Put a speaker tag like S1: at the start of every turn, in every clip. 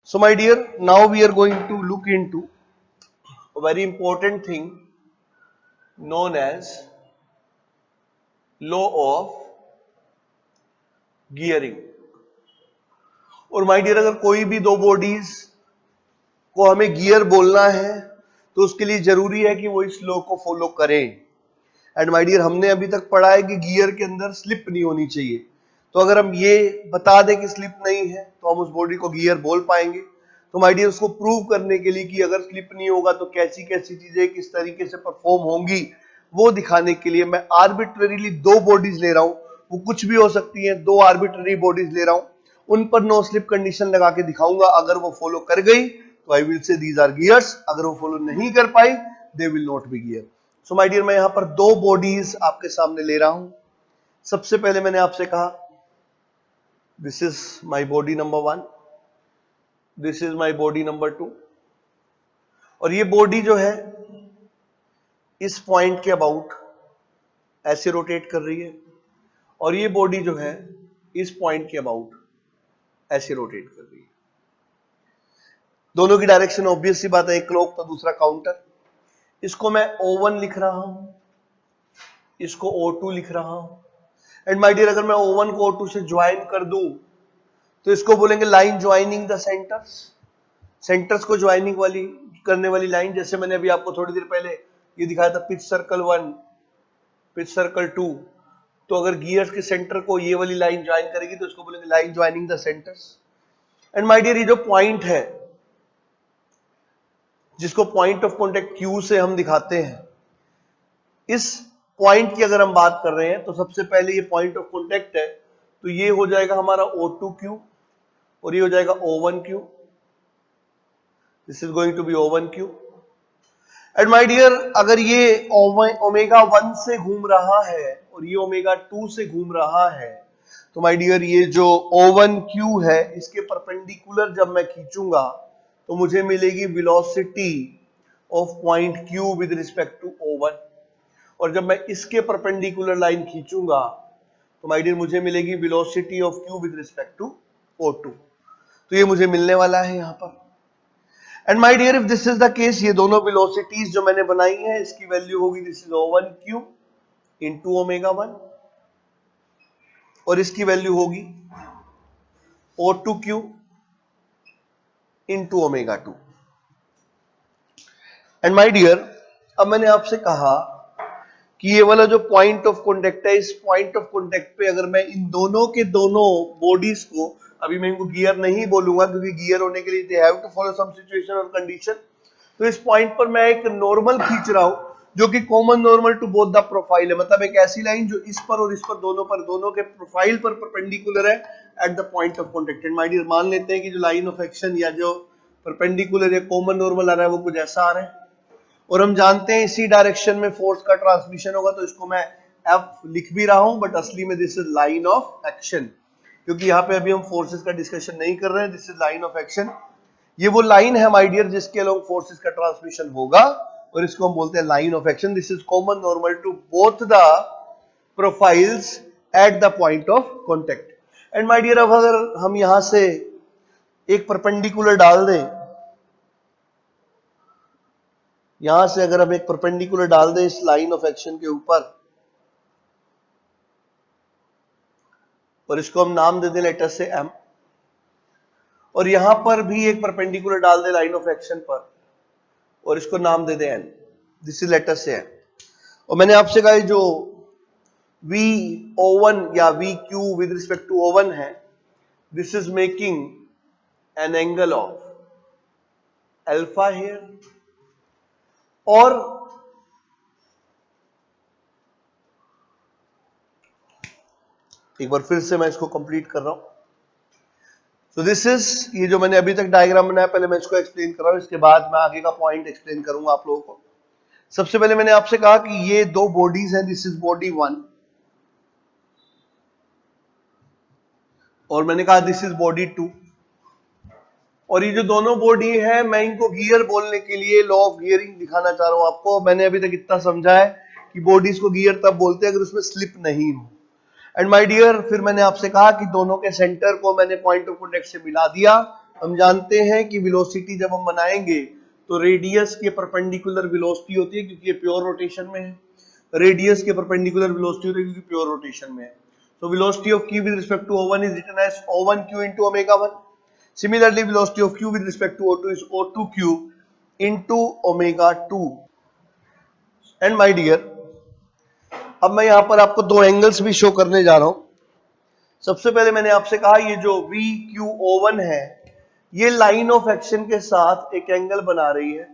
S1: So my dear, now we are going to look into a very important thing known as law of gearing. और my dear, अगर कोई भी दो bodies को हमें gear बोलना है तो उसके लिए जरूरी है कि वो इस लॉ को फॉलो करें. एंड माय डियर, हमने अभी तक पढ़ा है कि गियर के अंदर स्लिप नहीं होनी चाहिए. तो अगर हम ये बता दें कि स्लिप नहीं है तो हम उस बॉडी को गियर बोल पाएंगे. तो माय डियर, उसको प्रूव करने के लिए कि अगर स्लिप नहीं होगा तो कैसी कैसी चीजें किस तरीके से परफॉर्म होंगी वो दिखाने के लिए मैं आर्बिट्ररीली दो बॉडीज ले रहा हूं. वो कुछ भी हो सकती हैं, दो आर्बिट्ररी बॉडीज ले रहा हूं, उन पर नो स्लिप कंडीशन लगा के दिखाऊंगा. अगर वो फॉलो कर गई तो I will say these are gears. अगर वो फॉलो नहीं कर पाई they will not be gear. So my dear, मैं यहां पर दो बॉडीज आपके सामने ले रहा हूं. सबसे पहले मैंने आपसे कहा this is my body number 1, this is my body number 2. और ये बॉडी जो है इस पॉइंट के अबाउट ऐसे रोटेट कर रही है और ये बॉडी जो है इस पॉइंट के अबाउट ऐसे रोटेट कर रही है. दोनों की डायरेक्शन ऑब्वियस सी बात है, एक क्लॉक तो दूसरा काउंटर. इसको मैं O1 लिख रहा हूं, इसको O2 लिख रहा हूं. एंड माय डियर, अगर मैं O1 को O2 से ज्वाइन कर दूं तो इसको बोलेंगे line joining the centres. Centres को ज्वाइनिंग वाली करने वाली लाइन. जैसे मैंने अभी आपको थोड़ी देर पहले ये दिखाया था पिच सर्कल 1, पिच सर्कल 2. तो अगर गियर्स के सेंटर को ये वाली लाइन ज्वाइन करेगी तो इसको बोलेंगे line joining the centres. And my dear, ये जो पॉइंट है जिसको पॉइंट ऑफ कॉन्टेक्ट Q से हम दिखाते हैं, इस पॉइंट की अगर हम बात कर रहे हैं तो सबसे पहले ये पॉइंट ऑफ कॉन्टेक्ट है तो ये हो जाएगा हमारा O2Q और ये हो जाएगा O1Q. This is going to be O1Q. And my dear, अगर ये ओमेगा 1 से घूम रहा है और ये ओमेगा 2 से घूम रहा है तो माय डियर ये जो O1Q है इसके परपेंडिकुलर जब मैं खींचूंगा तो मुझे मिलेगी velocity of point Q with respect to O1. और जब मैं इसके परपेंडिकुलर लाइन खींचूंगा तो माय डियर मुझे मिलेगी velocity of Q with respect to O2. तो ये मुझे मिलने वाला है यहां पर. And my dear, if this is the case, ये दोनों वेलोसिटीज जो मैंने बनाई है इसकी वैल्यू होगी this is O1Q into omega 1 और इसकी वैल्यू होगी O2Q into omega 2. And my dear, अब मैंने आपसे कहा कि ये वाला जो पॉइंट ऑफ कॉन्टेक्ट है, इस पॉइंट ऑफ कॉन्टेक्ट पे अगर मैं इन दोनों के दोनों बॉडीज को, अभी मैं इनको गियर नहीं बोलूंगा क्योंकि गियर होने के लिए they have to follow some situation और कंडीशन. तो इस पॉइंट पर मैं एक नॉर्मल खींच रहा हूं जो कि common normal to both the profile है. मतलब एक ऐसी लाइन जो इस पर और इस पर दोनों के प्रोफाइल पर परपेंडिकुलर है at the point of contact. And my dear, मान लेते हैं कि जो लाइन ऑफ एक्शन या जो परपेंडिकुलर या कॉमन नॉर्मल आ रहा है वो कुछ ऐसा आ रहा है और हम जानते हैं इसी डायरेक्शन में फोर्स का ट्रांसमिशन होगा. तो इसको मैं F लिख भी रहा हूं बट असली में this is line of action, क्योंकि यहाँ पे अभी हम फोर्सेस का डिस्कशन नहीं कर रहे हैं. This is line of action. ये वो लाइन है माय डियर जिसके अलोंग फोर्सेस का ट्रांसमिशन होगा और इसको हम बोलते हैं line of action. This is common normal to both the profiles at the point of contact. And my dear, अब अगर हम यहां से एक परपेंडिकुलर डाल दें, यहां से अगर हम एक परपेंडिकुलर डाल दें इस लाइन ऑफ एक्शन के ऊपर और इसको हम नाम दे दें लेटर से M, और यहां पर भी एक परपेंडिकुलर डाल दें लाइन ऑफ एक्शन पर और इसको नाम दे दें N. दिस इज लेटर से N. और मैंने आपसे कहा जो VO1 या VQ with respect to O1 है, this is making an angle of alpha here. और एक बार फिर से मैं इसको कंप्लीट कर रहा हूं. सो दिस इज, ये जो मैंने अभी तक डायग्राम बनाया पहले मैं इसको एक्सप्लेन कर रहा हूं, इसके बाद मैं आगे का पॉइंट एक्सप्लेन करूंगा आप लोगों को. सबसे पहले मैंने आपसे कहा कि ये दो बॉडीज हैं, दिस इज बॉडी 1 और मैंने कहा दिस इज बॉडी 2. और ये जो दोनों बॉडी है मैं इनको गियर बोलने के लिए लॉ ऑफ गियरिंग दिखाना चाह रहा हूं आपको. मैंने अभी तक इतना समझा है कि बॉडीज को गियर तब बोलते हैं अगर उसमें स्लिप नहीं हो. एंड माय डियर, फिर मैंने आपसे कहा कि दोनों के सेंटर को मैंने पॉइंट ऑफ कॉन्टेक्ट से मिला दिया हम जानते हैं कि वेलोसिटी जब हम बनाएंगे तो रेडियस के परपेंडिकुलर वेलोसिटी होती है, क्योंकि ये प्योर रोटेशन में है। रेडियस के परपेंडिकुलर वेलोसिटी होती है क्योंकि प्योर रोटेशन में है। So velocity of q with respect to O1 is written as O1q into omega 1. Similarly, velocity of q with respect to O2 is O2q into omega 2. And my dear, अब मैं यहां पर आपको दो angles भी show करने जा रहा हूं। सबसे पहले मैंने आपसे कहा ये जो VQO1 है, ये लाइन ऑफ एक्शन के साथ एक एंगल बना रही है,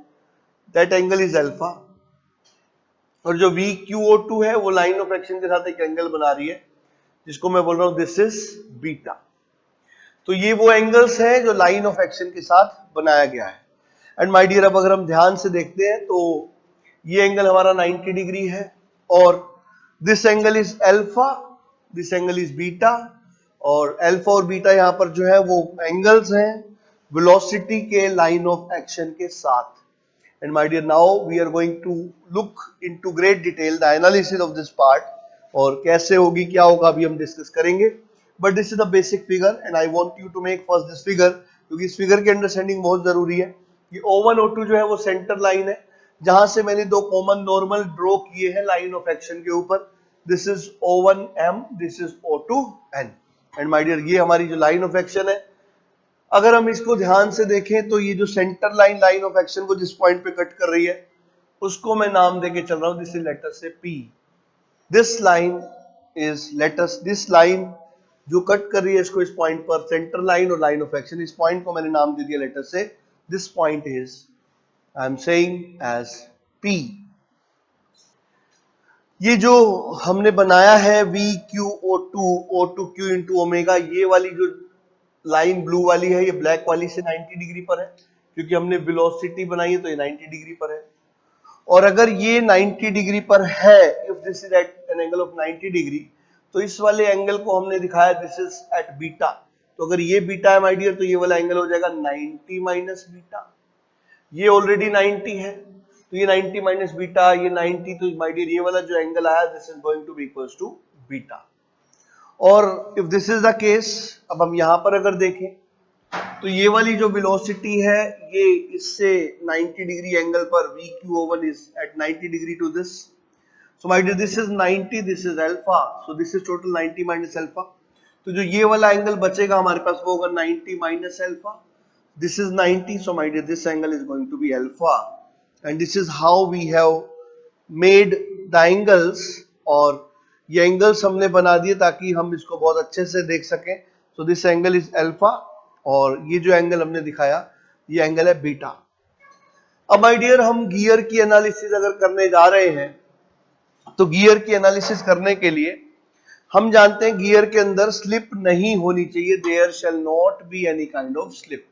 S1: दैट एंगल इज अल्फा। और जो VQO2 है वो लाइन ऑफ एक्शन के साथ एक एंगल बना रही है, जिसको मैं बोल रहा हूं दिस इज बीटा। तो ये वो एंगल्स हैं जो लाइन ऑफ एक्शन के साथ बनाया गया है। एंड माय डियर, अब अगर हम ध्यान से देखते हैं तो ये एंगल हमारा 90 डिग्री है, और this angle is alpha, this angle is beta, और अल्फा और बीटा यहां पर जो है वो एंगल्स हैं वेलोसिटी के लाइन ऑफ एक्शन के साथ। And my dear, now we are going to look into great detail the analysis of this part, और कैसे होगी क्या होगा अभी हम डिस्कस करेंगे। But this is the basic figure and I want you to make first this figure, क्योंकि इस फिगर की अंडरस्टैंडिंग बहुत जरूरी है। ये O1 O2 जो है वो सेंटर लाइन है, जहां से मैंने दो कॉमन नॉर्मल ड्रॉ किए हैं लाइन ऑफ एक्शन के ऊपर। This is O1M, this is O2N। And my dear, ये हमारी जो लाइन ऑफ एक्शन है, अगर हम इसको ध्यान से देखें तो ये जो सेंटर लाइन ऑफ एक्शन को जिस पॉइंट पे कट कर रही है, उसको मैं नाम देके चल रहा हूं, दिस इज लेटर से P। This line is let's, this line जो कट कर रही है इसको इस पॉइंट पर, सेंटर लाइन और लाइन ऑफ एक्शन, इस पॉइंट को मैंने नाम दे दिया लेटर से, this point is I am saying as P। ये जो हमने बनाया है VQO2 O2Q into ओमेगा, ये वाली जो लाइन ब्लू वाली है, ये ब्लैक वाली से 90 डिग्री पर है, क्योंकि हमने वेलोसिटी बनाई है तो ये 90 डिग्री पर है। और अगर ये 90 डिग्री पर है, if this is at an angle of 90 degree, तो इस वाले एंगल को हमने दिखाया दिस इज एट बीटा। तो अगर ये बीटा है माय डियर, तो ये वाला एंगल हो जाएगा 90 माइनस बीटा। ये ऑलरेडी 90 है, तो ये 90 माइनस बीटा, ये 90, तो माय डियर ये वाला जो एंगल आया this is going to be equals to beta. और if this is the case, अब हम यहां पर अगर देखें तो ये वाली जो वेलोसिटी है ये इससे 90 डिग्री एंगल पर VQO1 is at 90 degree to this. So my dear, this is 90, this is alpha, so this is total 90 minus alpha. तो जो ये वाला एंगल बचेगा हमारे पास वो होगा 90 minus alpha. This is 90, so my dear, this angle is going to be alpha, and this is how we have made the angles, और ये एंगल्स हमने बना दिए ताकि हम इसको बहुत अच्छे से देख सकें। So this angle is alpha, और ये जो एंगल हमने दिखाया ये एंगल है बीटा। अब माय डियर, हम गियर की एनालिसिस अगर करने जा रहे हैं, तो गियर की एनालिसिस करने के लिए हम जानते हैं गियर के अंदर स्लिप नहीं होनी चाहिए, there shall not be any kind of slip.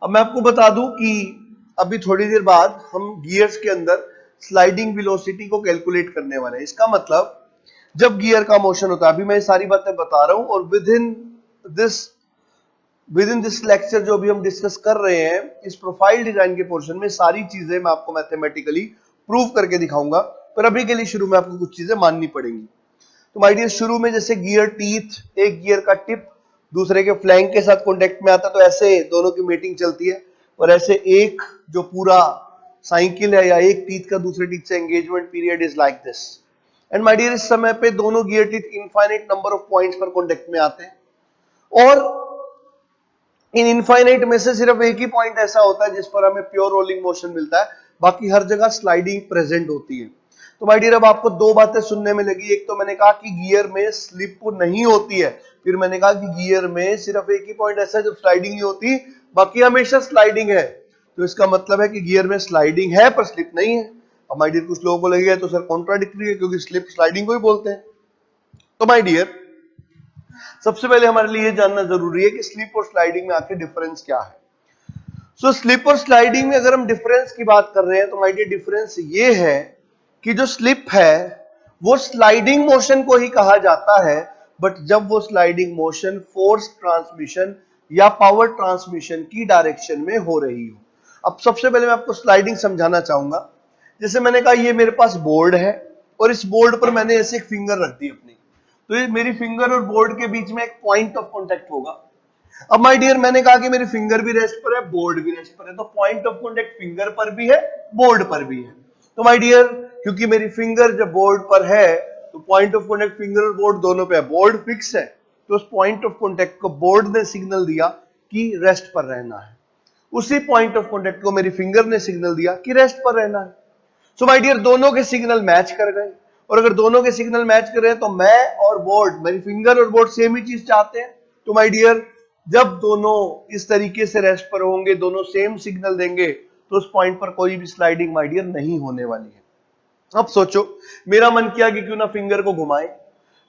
S1: अब मैं आपको बता दूं कि अभी थोड़ी देर बाद हम गियर्स के अंदर स्लाइडिंग वेलोसिटी को कैलकुलेट करने वाले हैं। इसका मतलब जब गियर का मोशन होता है, अभी मैं ये सारी बातें बता रहा हूं, और विद इन दिस लेक्चर जो भी हम डिस्कस कर रहे हैं, इस प्रोफाइल डिजाइन के पोर्शन में सारी चीजें मैं आपको मैथमेटिकली प्रूव करके दिखाऊंगा, पर अभी के लिए शुरू में आपको कुछ चीजें माननी पड़ेंगी। तो माय डियर, शुरू में जैसे गियर टीथ, एक गियर का टिप दूसरे के फ्लैंक के साथ कॉन्टेक्ट में आता है, तो ऐसे दोनों की मीटिंग चलती है, और ऐसे एक जो पूरा साइकिल है या एक टीथ का दूसरे टीथ से engagement period is like this. And my dear, इस समय पे दोनों gear teeth infinite number of points पर कॉन्टेक्ट में आते हैं, और इन इनफाइनाइट में से सिर्फ एक ही पॉइंट ऐसा होता है जिस पर हमें प्योर रोलिंग मोशन मिलता है, बाकी हर जगह स्लाइडिंग प्रेजेंट होती है। तो माय डियर, अब आपको दो बातें सुनने में लगी। एक तो मैंने कहा कि गियर में स्लिप नहीं होती है, फिर मैंने कहा कि गियर में सिर्फ एक ही पॉइंट ऐसा है जब स्लाइडिंग नहीं होती, बाकी हमेशा स्लाइडिंग है। तो इसका मतलब है कि गियर में स्लाइडिंग है पर स्लिप नहीं है। अब माय डियर, कुछ लोगों को लगेगा तो सर कॉन्ट्राडिक्टरी है, क्योंकि स्लिप स्लाइडिंग को ही बोलते हैं। तो माय डियर, सबसे पहले हमारे लिए जानना जरूरी है कि स्लिप और स्लाइडिंग में आखिर डिफरेंस क्या है। सो स्लिप और स्लाइडिंग में अगर हम डिफरेंस की बात कर रहे हैं, तो माय डियर डिफरेंस ये है कि जो स्लिप है वो स्लाइडिंग मोशन को ही कहा जाता है, बट जब वो स्लाइडिंग मोशन फोर्स ट्रांसमिशन या पावर ट्रांसमिशन की डायरेक्शन में हो रही हो। अब सबसे पहले मैं आपको स्लाइडिंग समझाना चाहूंगा। जैसे मैंने कहा ये मेरे पास बोर्ड है, और इस बोर्ड पर मैंने ऐसे एक फिंगर रख दी अपनी, तो ये मेरी फिंगर और बोर्ड के बीच में एक पॉइंट ऑफ कांटेक्ट होगा। अब माय डियर मैंने कहा कि मेरी फिंगर भी रेस्ट पर है, बोर्ड भी रेस्ट पर है, तो पॉइंट ऑफ कॉन्टेक्ट फिंगर पर भी है, बोर्ड पर भी है। तो माय डियर क्योंकि मेरी फिंगर जब बोर्ड पर है तो पॉइंट ऑफ कॉन्टेक्ट फिंगर और बोर्ड दोनों पे है, बोर्ड फिक्स है, तो उस पॉइंट ऑफ कॉन्टेक्ट को बोर्ड ने सिग्नल दिया कि रेस्ट पर रहना है, उसी पॉइंट ऑफ कॉन्टेक्ट को मेरी फिंगर ने सिग्नल दिया कि रेस्ट पर रहना है। सो माय डियर दोनों के सिग्नल मैच कर गए, और अगर दोनों के सिग्नल मैच कर रहे हैं तो मैं और बोर्ड, मेरी फिंगर और बोर्ड सेम ही चीज चाहते हैं। तो माय डियर जब दोनों इस तरीके से रेस्ट पर होंगे, दोनों सेम सिग्नल देंगे, तो उस पॉइंट पर कोई भी स्लाइडिंग माय डियर नहीं होने वाली है। अब सोचो मेरा मन किया कि क्यों ना फिंगर को घुमाए।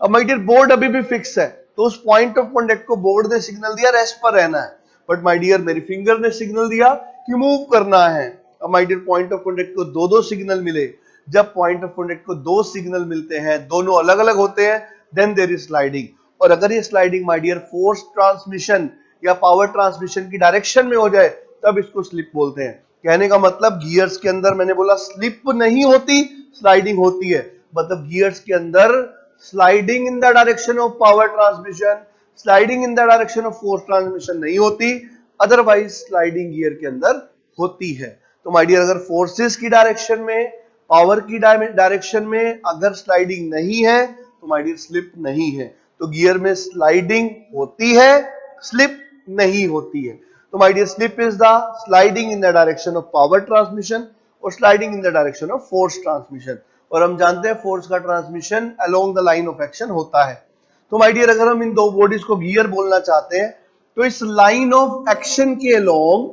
S1: अब माय डियर बोर्ड अभी भी फिक्स है, तो उस पॉइंट ऑफ कॉन्टेक्ट को बोर्ड ने सिग्नल दिया रेस्ट पर रहना है, बट माय डियर मेरी फिंगर ने सिग्नल दिया कि मूव करना है। अब my dear point of contact को दो दो सिग्नल मिले, जब पॉइंट ऑफ कॉन्टेक्ट को दो सिग्नल मिलते हैं, दोनों अलग अलग होते हैं, देन देयर इज स्लाइडिंग। और अगर ये sliding my dear force transmission या पावर ट्रांसमिशन की डायरेक्शन में हो जाए तब इसको स्लिप बोलते हैं। कहने का मतलब गियर्स के अंदर मैंने बोला स्लिप नहीं होती, स्लाइडिंग होती है, मतलब गियर्स के अंदर sliding in the direction of power transmission, sliding in the direction of force transmission नहीं होती, अदरवाइज स्लाइडिंग गियर के अंदर होती है। तो माय डियर अगर फोर्सेस की डायरेक्शन में, पावर की डायरेक्शन में अगर स्लाइडिंग नहीं है तो माय डियर स्लिप नहीं है। तो गियर में स्लाइडिंग होती है, स्लिप नहीं होती है। तो my dear slip is the sliding in the direction of power transmission और sliding in the direction of force transmission. और हम जानते हैं फोर्स का transmission along the line of action होता है। तो माय डियर अगर हम इन दो बॉडीज को गियर बोलना चाहते हैं तो इस लाइन ऑफ एक्शन के अलोंग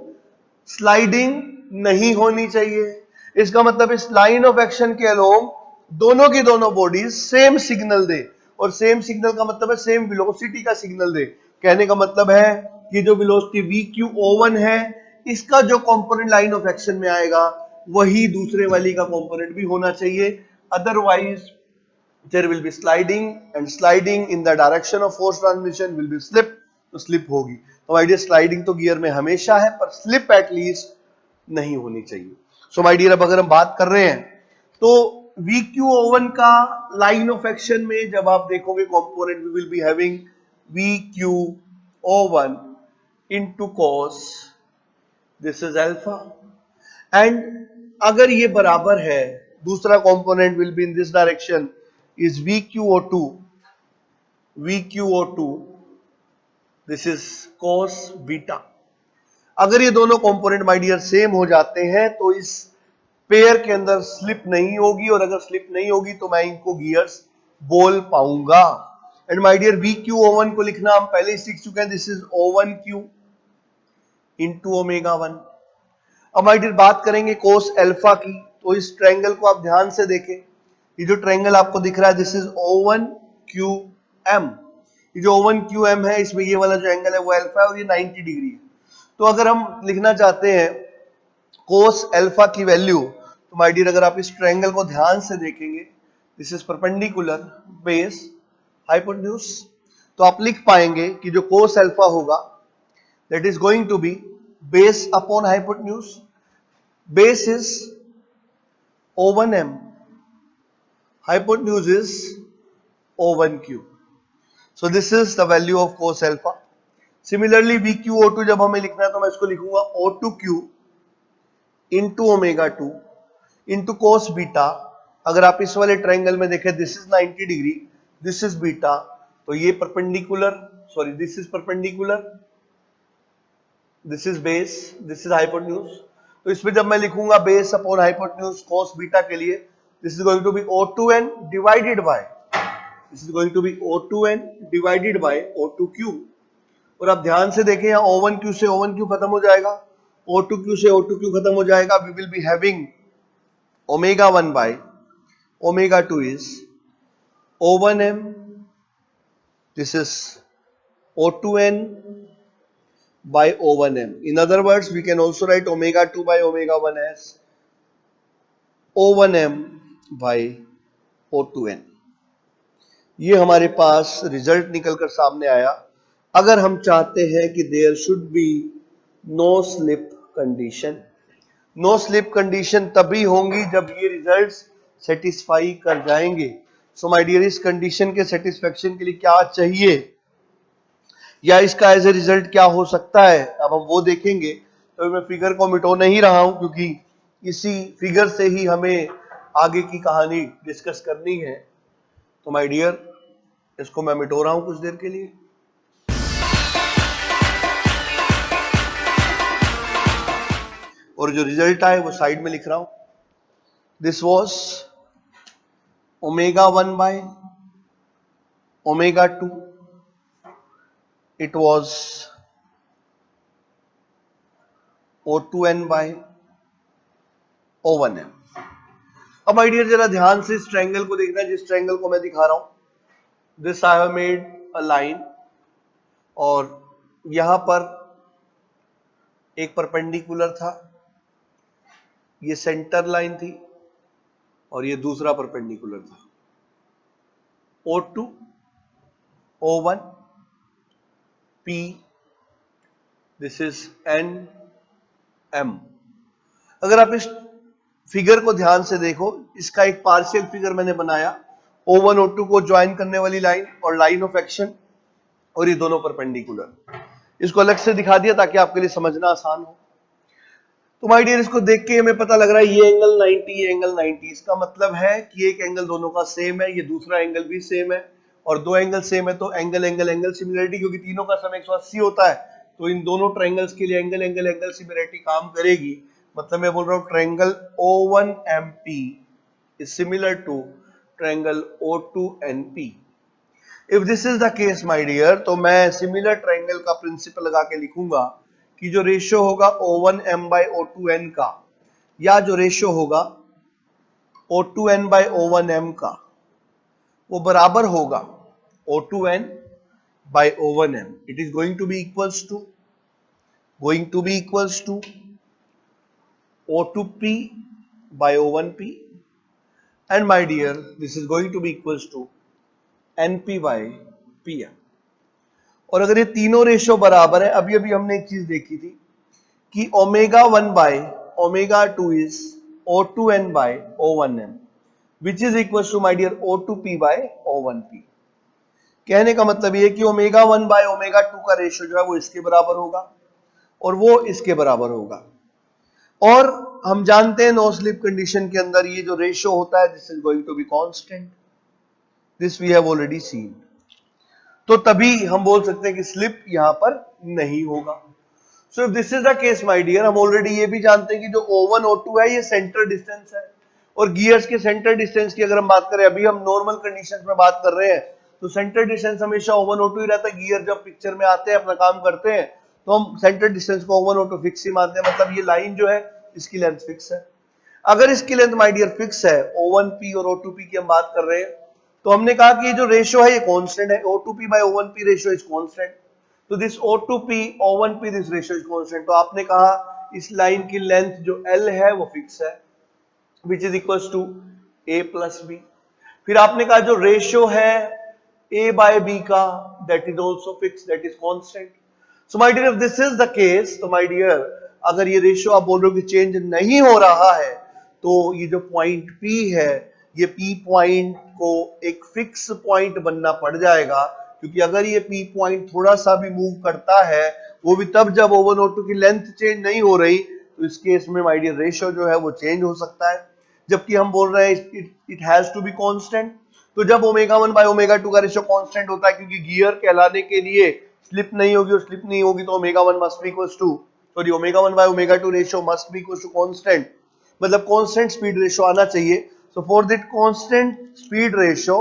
S1: स्लाइडिंग नहीं होनी चाहिए। इसका मतलब इस लाइन ऑफ एक्शन के अलोंग दोनों की दोनों बॉडीज सेम सिग्नल दे, और सेम सिग्नल का मतलब है सेम वेलोसिटी का सिग्नल दे। कहने का मतलब है कि जो वेलोसिटी VQO1 है इसका जो कंपोनेंट लाइन ऑफ एक्शन में आएगा वही दूसरे वाली का कंपोनेंट भी होना चाहिए, otherwise there will be sliding, and sliding in the direction of force transmission will be slip, तो स्लिप होगी। तो माय डियर स्लाइडिंग तो गियर में हमेशा है, पर स्लिप एटलीस्ट नहीं होनी चाहिए। सो माय डियर अब अगर हम बात कर रहे हैं तो VQO1 का लाइन ऑफ एक्शन में जब आप देखोगे component we will be having VQO1 into cos, this is alpha, and अगर ये बराबर है दूसरा component will be in this direction is VQO2, this is cos beta. अगर ये दोनों कंपोनेंट माय डियर सेम हो जाते हैं तो इस पेयर के अंदर स्लिप नहीं होगी, और अगर स्लिप नहीं होगी तो मैं इनको गियर्स बोल पाऊंगा। एंड माय डियर VQO1 को लिखना हम पहले ही सीख चुके हैं, दिस इज O1Q इनटू ω1। अब माय डियर बात करेंगे cos अल्फा की, तो इस ट्रायंगल को आप ध्यान से देखें, ये जो ट्रायंगल आपको दिख रहा है दिस इज O1QM। ये जो O1QM है इसमें ये वाला जो एंगल है वो अल्फा है और ये 90 डिग्री है। तो अगर हम लिखना चाहते हैं cos अल्फा की वैल्यू, तो माय डियर अगर आप इस ट्रायंगल को ध्यान से देखेंगे this is perpendicular base hypotenuse, तो आप लिख पाएंगे कि जो cos अल्फा होगा that is going to be base upon hypotenuse, base is O1M, hypotenuse is O1Q. So this is the value of cos alpha. Similarly VQO2 जब हमें लिखना है तो मैं इसको लिखूंगा O2Q into ω2 into cos beta. अगर आप इस वाले ट्रायंगल में देखें this is 90 degree, this is beta, तो ये perpendicular, sorry this is perpendicular, this is base, this is hypotenuse. तो इसमें जब मैं लिखूंगा base upon hypotenuse cos beta के लिए, this is going to be O2n divided by, this is going to be O2n divided by O2Q। और आप ध्यान से देखें यहाँ O1Q से O1Q खत्म हो जाएगा, O2Q से O2Q खत्म हो जाएगा, we will be having ω1 by ω2 is O1M, this is O2n by O1M। In other words we can also write ω2 by ω1 as O1M by O2n। ये हमारे पास रिजल्ट निकलकर सामने आया। अगर हम चाहते हैं कि there should be no slip condition, no slip condition तभी होंगी जब ये रिजल्ट्स सेटिस्फाई कर जाएंगे। सो माय डियर इस कंडीशन के सेटिस्फेक्शन के लिए क्या चाहिए या इसका एज ए रिजल्ट क्या हो सकता है, अब हम वो देखेंगे। तो मैं फिगर को मिटो नहीं रहा हूं क्योंकि इसी फिगर से ही हमें आगे की कहानी डिस्कस करनी है। तो माय डियर, इसको मैं मिटो रहा हूं कुछ देर के लिए। और जो रिजल्ट आए वो साइड में लिख रहा हूं। This was ω1 by ω2, it was O2n by O1m। अब माय डियर जरा ध्यान से इस ट्रायंगल को देखना, जिस ट्रायंगल को मैं दिखा रहा हूं। This I have made a line, और यहां पर एक परपेंडिकुलर था, ये सेंटर लाइन थी, और ये दूसरा परपेंडिकुलर था। O2, O1, P, this is N, M। अगर आप इस फिगर को ध्यान से देखो, इसका एक पार्शियल फिगर मैंने बनाया, O1 O2 को ज्वाइन करने वाली लाइन और लाइन ऑफ एक्शन, और ये दोनों परपेंडिकुलर। इसको अलग से दिखा दिया ताकि आपके लिए समझना आसान हो। तो माय डियर, इसको देख के हमें पता लग रहा है ये एंगल 90, ये एंगल 90। इसका मतलब है कि एक एंगल दोनों का सेम है, ये दूसरा एंगल भी सेम है, और दो एंगल सेम है तो एंगल एंगल एंगल सिमिलरिटी, क्योंकि तीनों का सम 180 होता है, तो इन दोनों ट्रायंगल्स के लिए एंगल एंगल एंगल सिमिलरिटी काम करेगी। मतलब मैं बोल रहा हूं triangle O1MP is similar to triangle O2NP। If this is the case my dear, तो मैं सिमिलर ट्रायंगल का प्रिंसिपल लगा के लिखूंगा कि जो रेशियो होगा O1M by O2N का, या जो रेशियो होगा O2N by O1M का, वो बराबर होगा O2N by O1M। It is going to be equals to O2P by O1P, and my dear, this is going to be equals to NP by PM। और अगर ये तीनों रेशियो बराबर है, अभी अभी हमने एक चीज देखी थी कि ω1 by ω2 is O2N by O1M, which is equals to my dear O2P by O1P। कहने का मतलब ये कि ω1 by ω2 का रेशियो जो है वो इसके बराबर होगा और वो इसके बराबर होगा। और हम जानते हैं नो स्लिप कंडीशन के अंदर ये जो रेशियो होता है, this is going to be constant, this we have already seen. तो तभी हम बोल सकते हैं कि स्लिप यहां पर नहीं होगा। So if this is the case my dear, हम ऑलरेडी ये भी जानते हैं कि जो O1 O2 है ये सेंटर डिस्टेंस है, और गियर्स के सेंटर डिस्टेंस की अगर हम बात करें, अभी हम नॉर्मल कंडीशंस में बात कर रहे हैं, तो सेंटर डिस्टेंस हमेशा O1 O2 ही रहता है। गियर जब पिक्चर में आते हैं, अपना काम करते हैं, तो हम सेंटर डिस्टेंस को O1 O2 फिक्स ही मानते हैं। मतलब ये लाइन जो है इसकी लेंथ फिक्स है। अगर इसकी लेंथ माय डियर फिक्स है, O1P और O2P की हम बात कर रहे हैं, तो हमने कहा कि ये जो रेशियो है ये कांस्टेंट है। O2P by O1P ratio is constant, तो this O2P O1P this ratio is constant. तो आपने कहा इस लाइन की लेंथ जो L है वो फिक्स है, which is equals to A plus B। फिर आपने कहा जो रेशियो है A by B का, that is also fixed, that is constant। So my dear, if this is the case, तो my dear, अगर ये रेशियो आप बोल रहे हो कि चेंज नहीं हो रहा है, तो ये जो पॉइंट P है, ये P पॉइंट को एक फिक्स पॉइंट बनना पड़ जाएगा, क्योंकि अगर ये P पॉइंट थोड़ा सा भी मूव करता है, वो भी तब जब O1 O2 की लेंथ चेंज नहीं हो रही, तो इस केस में माय डियर रेशियो जो है वो चेंज हो सकता है। जबकि हम बोल रहे हैं it has to be constant. तो जब ω1 by ω2 का रेशियो कांस्टेंट होता है, क्योंकि गियर कहलाने के लिए स्लिप नहीं होगी, और स्लिप नहीं होगी तो ω1 must be equals to, sorry, ω1 by ω2 ratio must be equals to constant, मतलब कांस्टेंट स्पीड रेशियो आना चाहिए। So for that constant speed ratio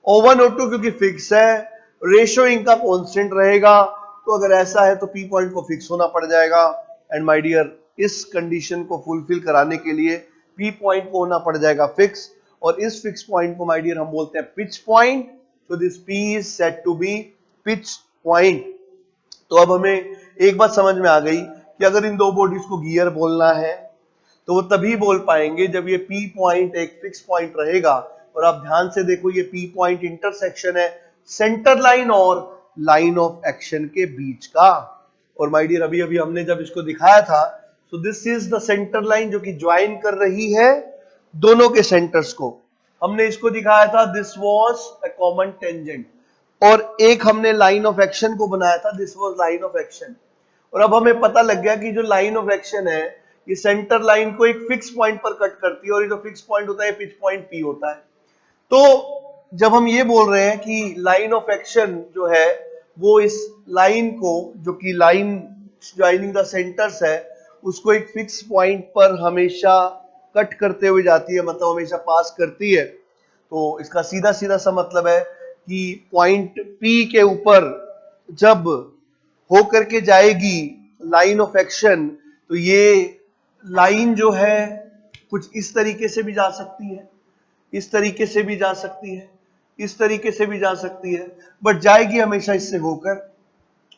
S1: O1 O2 क्योंकि फिक्स है, रेशियो इनका कांस्टेंट रहेगा, तो अगर ऐसा है तो P पॉइंट को फिक्स होना पड़ जाएगा। एंड माय डियर, इस कंडीशन को फुलफिल कराने के लिए P पॉइंट को होना पड़ जाएगा फिक्स, और इस फिक्स पॉइंट को माय डियर हम बोलते हैं पिच पॉइंट। तो this P is said to be pitch point. तो अब हमें एक बात समझ में आ गई कि अगर इन दो बॉडीज को गियर बोलना है तो वो तभी बोल पाएंगे जब ये P पॉइंट एक फिक्स पॉइंट रहेगा। और आप ध्यान से देखो, ये P पॉइंट इंटरसेक्शन है सेंटर लाइन और लाइन ऑफ एक्शन के बीच का। और माय डियर, अभी अभी हमने जब इसको दिखाया था, सो this is the centre line जो कि ज्वाइन कर रही है दोनों के सेंटर्स को। हमने इसको दिखाया था, this was a common tangent. और एक हमने लाइन ऑफ एक्शन को बनाया था, this was line of action. और अब हमें पता लग गया कि जो लाइन ऑफ एक्शन है ये सेंटर लाइन को एक फिक्स पॉइंट पर कट करती है और ये जो फिक्स पॉइंट होता है पिच पॉइंट पी होता है। तो जब हम ये बोल रहे हैं कि लाइन ऑफ एक्शन जो है वो इस लाइन को, जो कि लाइन ज्वाइनिंग द सेंटर्स है, उसको एक फिक्स पॉइंट पर हमेशा कट करते हुए जाती है, मतलब हमेशा पास करती है। तो इसका सीधा सीधा सा मतलब है कि पॉइंट P के ऊपर जब हो करके जाएगी लाइन ऑफ एक्शन, तो ये लाइन जो है कुछ इस तरीके से भी जा सकती है, इस तरीके से भी जा सकती है, इस तरीके से भी जा सकती है, बट जाएगी हमेशा इससे होकर।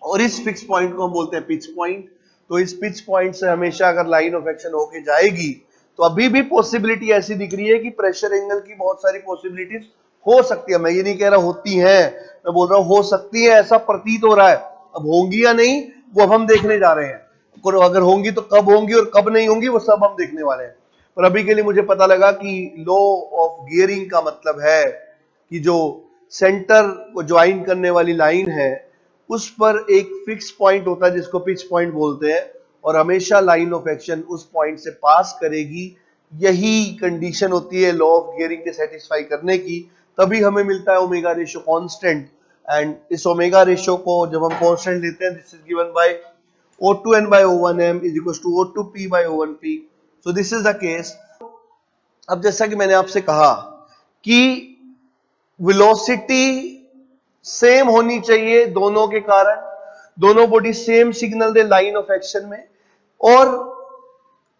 S1: और इस फिक्स पॉइंट को हम बोलते हैं पिच पॉइंट। तो इस पिच पॉइंट से हमेशा अगर लाइन ऑफ एक्शन होके जाएगी तो अभी भी पॉसिबिलिटी ऐसी दिख रही है कि प्रेशर एंगल की बहुत सारी पॉसिबिलिटीज हो सकती है। मैं ये नहीं कह रहा होती है, मैं बोल रहा हूं हो सकती है, ऐसा प्रतीत हो रहा है। अब होंगी या नहीं वो अब हम देखने जा रहे हैं, अगर होंगी तो कब होंगी और कब नहीं होंगी वो सब हम देखने वाले हैं। पर अभी के लिए मुझे पता लगा कि लॉ ऑफ गियरिंग का मतलब है कि जो सेंटर को ज्वाइन करने वाली लाइन है उस पर एक फिक्स पॉइंट होता है जिसको पिच पॉइंट बोलते हैं, और हमेशा लाइन ऑफ एक्शन उस पॉइंट से पास करेगी। यही कंडीशन होती है लॉ ऑफ गियरिंग के सेटिस्फाई करने की, तभी हमें मिलता है ओमेगा रेशियो कांस्टेंट। एंड इस ओमेगा रेशियो को जब हम कांस्टेंट लेते हैं, this is given by O2n by O1m is equals to O2p by O1p. So this is the case. अब जैसा कि मैंने आपसे कहा कि वेलोसिटी सेम होनी चाहिए दोनों के कारण, दोनों body same signal they line of action में। और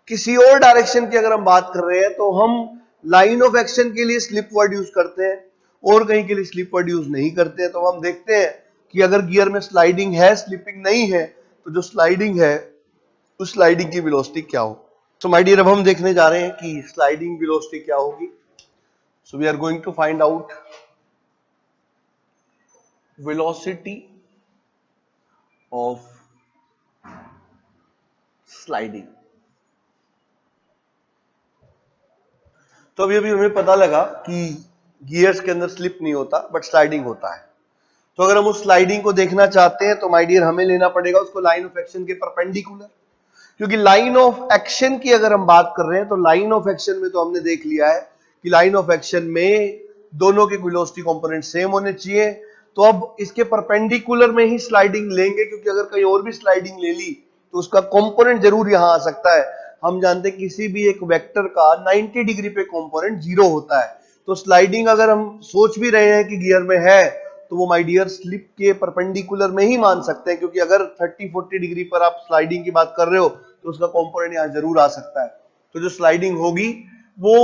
S1: किसी और डायरेक्शन की अगर हम बात कर रहे हैं तो हम लाइन ऑफ एक्शन के लिए स्लिप वर्ड यूज करते हैं और कहीं के लिए स्लिप वर्ड यूज नहीं करते हैं। तो हम देखते हैं कि अगर गियर में स्लाइडिंग है, स्लिपिंग नहीं है, तो जो स्लाइडिंग है उस स्लाइडिंग की वेलोसिटी क्या हो। सो माय डियर, अब हम देखने जा रहे हैं कि स्लाइडिंग वेलोसिटी क्या होगी। So we are going to find out velocity of sliding. तो अभी हमें पता लगा कि गियर्स के अंदर स्लिप नहीं होता बट स्लाइडिंग होता है। तो अगर हम उस स्लाइडिंग को देखना चाहते हैं तो माय डियर हमें लेना पड़ेगा उसको लाइन ऑफ एक्शन के परपेंडिकुलर, क्योंकि लाइन ऑफ एक्शन की अगर हम बात कर रहे हैं तो लाइन ऑफ एक्शन में तो हमने देख लिया है कि लाइन ऑफ एक्शन में दोनों के वेलोसिटी कंपोनेंट सेम होने चाहिए। तो अब इसके परपेंडिकुलर में ही स्लाइडिंग लेंगे, क्योंकि अगर कहीं और भी स्लाइडिंग ले ली तो उसका कंपोनेंट जरूर यहां आ सकता है। हम जानते हैं किसी भी एक वेक्टर का 90 डिग्री पे कंपोनेंट 0 होता है। तो स्लाइडिंग अगर हम सोच भी रहे हैं कि गियर में है तो वो माय डियर स्लिप के परपेंडिकुलर में ही मान सकते हैं, क्योंकि अगर 30-40 डिग्री पर आप स्लाइडिंग की बात कर रहे हो तो उसका कंपोनेंट यहां जरूर आ सकता है। तो जो स्लाइडिंग होगी वो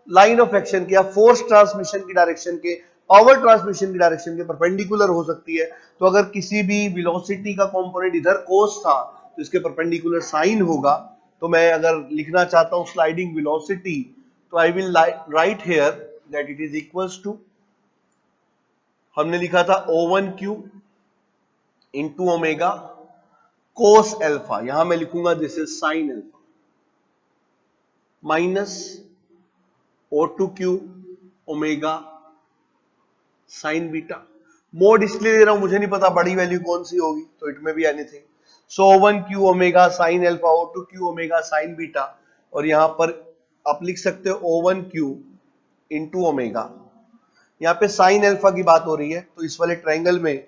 S1: लाइन ऑफ एक्शन के या फोर्स ट्रांसमिशन की डायरेक्शन के, पावर ट्रांसमिशन की डायरेक्शन के परपेंडिकुलर हो सकती है। तो अगर किसी भी वेलोसिटी का कंपोनेंट इधर कोस था तो इसके परपेंडिकुलर साइन होगा। तो मैं अगर लिखना चाहता हूं स्लाइडिंग वेलोसिटी, तो I will write here that it is equals to, हमने लिखा था O1q इंटू ओमेगा कोस एल्फा, यहां मैं लिखूंगा this is sine alpha, minus O2q omega sine beta. Mode इसलिए दे रहा हूं, मुझे नहीं पता बड़ी वैल्यू कौन सी होगी, तो इट में be anything. So O1q omega sine alpha, O2q omega sine beta, और यहां पर आप लिख सकते हो O1q इंटू ओमेगा। यहाँ पे साइन एल्फा की बात हो रही है, तो इस वाले ट्रायंगल में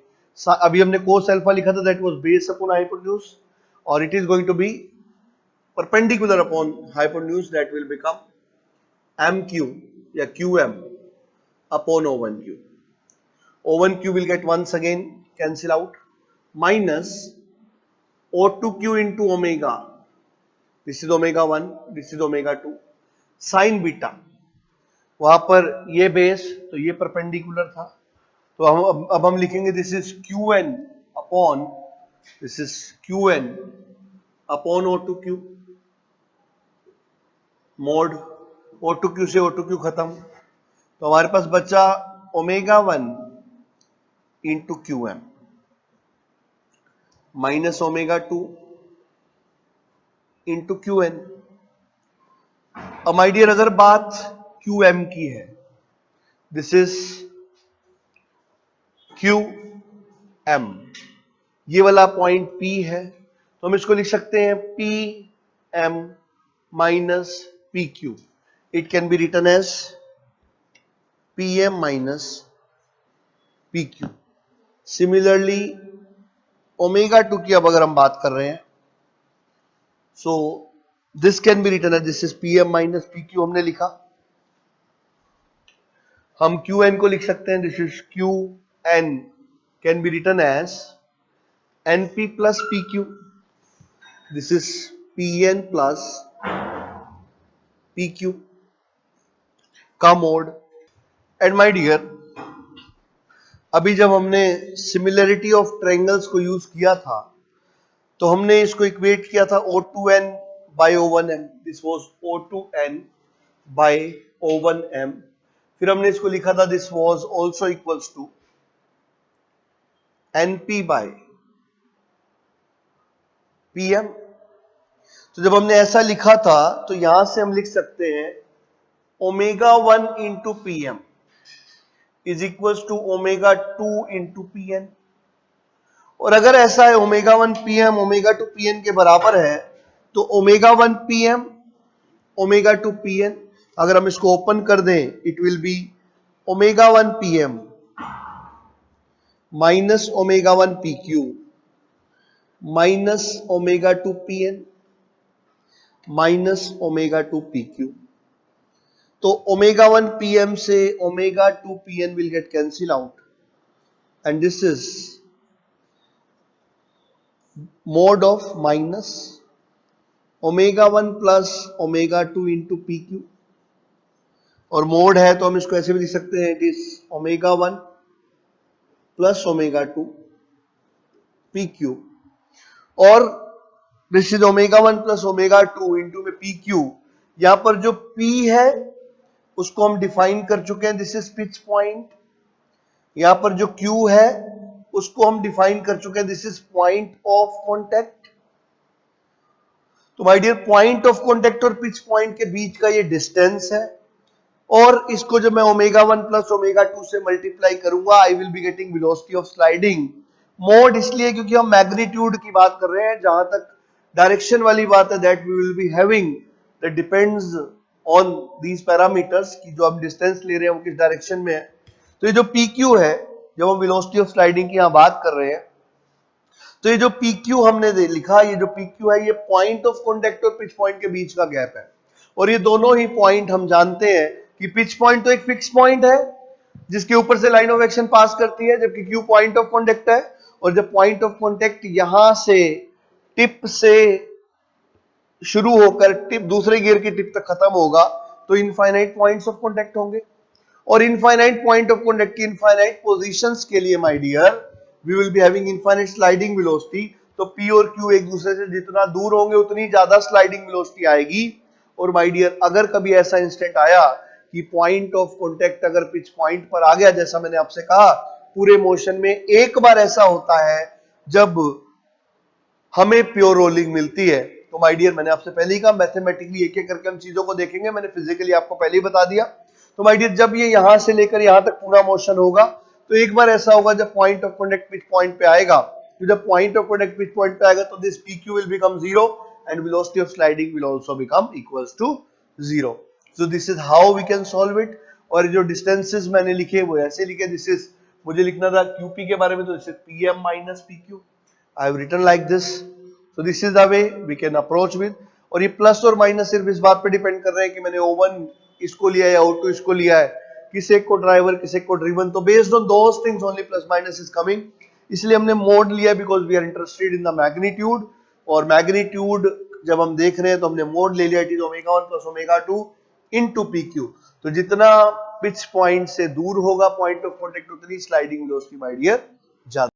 S1: अभी हमने कोस एल्फा लिखा था, that was base upon hypotenuse, और it is going to be perpendicular upon hypotenuse, that will become MQ या QM upon O1q. O1q will get once again cancel out, minus O2q into omega. This is omega 1, this is omega 2. Sin beta, वहां पर ये base तो ये perpendicular था, तो अब हम लिखेंगे this is QN upon, this is QN upon O2q, mode O2q से O2q खत्म, तो हमारे पास बचा omega 1 into QM minus omega 2 into QN। अब माय डियर अगर बात QM की है, दिस इज क्यू एम, ये वाला पॉइंट P है, तो हम इसको लिख सकते हैं P M minus PQ. It can be written as PM minus PQ. Similarly omega 2 की अब अगर हम बात कर रहे हैं, so this can be written as, this is PM minus PQ हमने लिखा, हम QN को लिख सकते हैं, this is QN can be written as NP plus PQ, this is PN plus PQ का मोड. एंड माय डियर, अभी जब हमने सिमिलरिटी ऑफ ट्रायंगल्स को यूज किया था तो हमने इसको इक्वेट किया था O2N by O1M, this was O2N by O1M. फिर हमने इसको लिखा था this was also equals to NP by PM. तो जब हमने ऐसा लिखा था तो यहां से हम लिख सकते हैं omega 1 into PM is equals to omega 2 into PN. और अगर ऐसा है ओमेगा 1 PM ओमेगा 2 PN के बराबर है, तो ओमेगा 1 PM ओमेगा 2 PN, अगर हम इसको ओपन कर दें it will be omega 1 PM minus omega 1 PQ minus omega 2 PN minus omega 2 PQ. तो ओमेगा 1 PM से omega 2 PN will get cancel out and this is mode of minus omega 1 plus omega 2 into PQ. और mode है तो हम इसको ऐसे भी लिख सकते हैं, it is omega 1 plus omega 2 PQ. और this is omega 1 plus omega 2 into में PQ. यहां पर जो P है उसको हम डिफाइन कर चुके हैं, दिस इज पिच पॉइंट. यहां पर जो Q है उसको हम डिफाइन कर चुके हैं, this is point of contact. तो my dear, point of contact और पिच पॉइंट के बीच का ये डिस्टेंस है, और इसको जब मैं ओमेगा 1 प्लस ओमेगा 2 से मल्टीप्लाई करूंगा I will be getting velocity of sliding. Mode इसलिए क्योंकि हम मैग्नीट्यूड की बात कर रहे हैं, जहां तक डायरेक्शन वाली बात है that we will be having, that depends on these parameters की जो हम डिस्टेंस ले रहे हैं वो किस डायरेक्शन में है. तो ये जो PQ है, जब हम वेलोसिटी ऑफ स्लाइडिंग की यहां बात कर रहे हैं, तो ये जो PQ हमने लिखा, ये जो PQ है ये पॉइंट ऑफ कांटेक्ट और पिच पॉइंट के बीच का गैप है. और ये दोनों ही पॉइंट हम जानते हैं कि पिच पॉइंट तो एक फिक्स पॉइंट है जिसके ऊपर से लाइन ऑफ एक्शन पास करती है, जबकि Q पॉइंट ऑफ कांटेक्ट है. और जब पॉइंट ऑफ कांटेक्ट यहां से टिप से शुरू होकर टिप दूसरे गियर की टिप तक खत्म होगा, तो इनफाइनाइट पॉइंट्स ऑफ कांटेक्ट होंगे. और इनफाइनाइट पॉइंट ऑफ कांटेक्ट की इनफाइनाइट पोजीशंस के लिए my dear we will be having infinite sliding velocity. तो P और Q एक दूसरे से जितना दूर होंगे उतनी ज्यादा स्लाइडिंग वेलोसिटी आएगी. और माय डियर, अगर कभी ऐसा इंस्टेंट आया कि पॉइंट ऑफ कांटेक्ट अगर पिच पॉइंट पर आ गया, जैसा मैंने आपसे कहा पूरे मोशन में एक बार ऐसा होता है जब हमें प्योर रोलिंग मिलती है, तो माय डियर मैंने आपसे पहले ही कहा मैथमेटिकली एक एक करके हम चीजों को देखेंगे, मैंने फिजिकली आपको पहले ही बता दिया. तो माय डियर, जब ये यहां से लेकर यहां तक पूरा मोशन होगा तो एक बार ऐसा होगा जब point of contact pitch point पे आएगा, तो जब point of contact pitch point पे आएगा तो this PQ will become 0 and velocity of sliding will also become equals to 0. So this is how we can solve it. और जो distances मैंने लिखे वो ऐसे लिखे, दिस इज, मुझे लिखना था QP के बारे में, तो this is PM minus PQ. I have written like this. So this is the way we can approach with. और ये प्लस और माइनस सिर्फ इस बात पे डिपेंड कर रहे हैं कि मैंने O1 इसको लिया है या O2 इसको लिया है, किसे को ड्राइवर किसे को ड्रिवन. तो based on those things only plus minus is coming. इसलिए हमने मोड लिया because we are interested in the magnitude. और मैग्नीट्यूड जब हम देख रहे हैं तो हमने मोड ले लिया, it is omega 1 plus omega 2 into PQ. तो जितना पिच पॉइंट से दूर होगा पॉइंट ऑफ कांटेक्ट उतनी स्लाइडिंग वेलोसिटी माय डियर ज्यादा.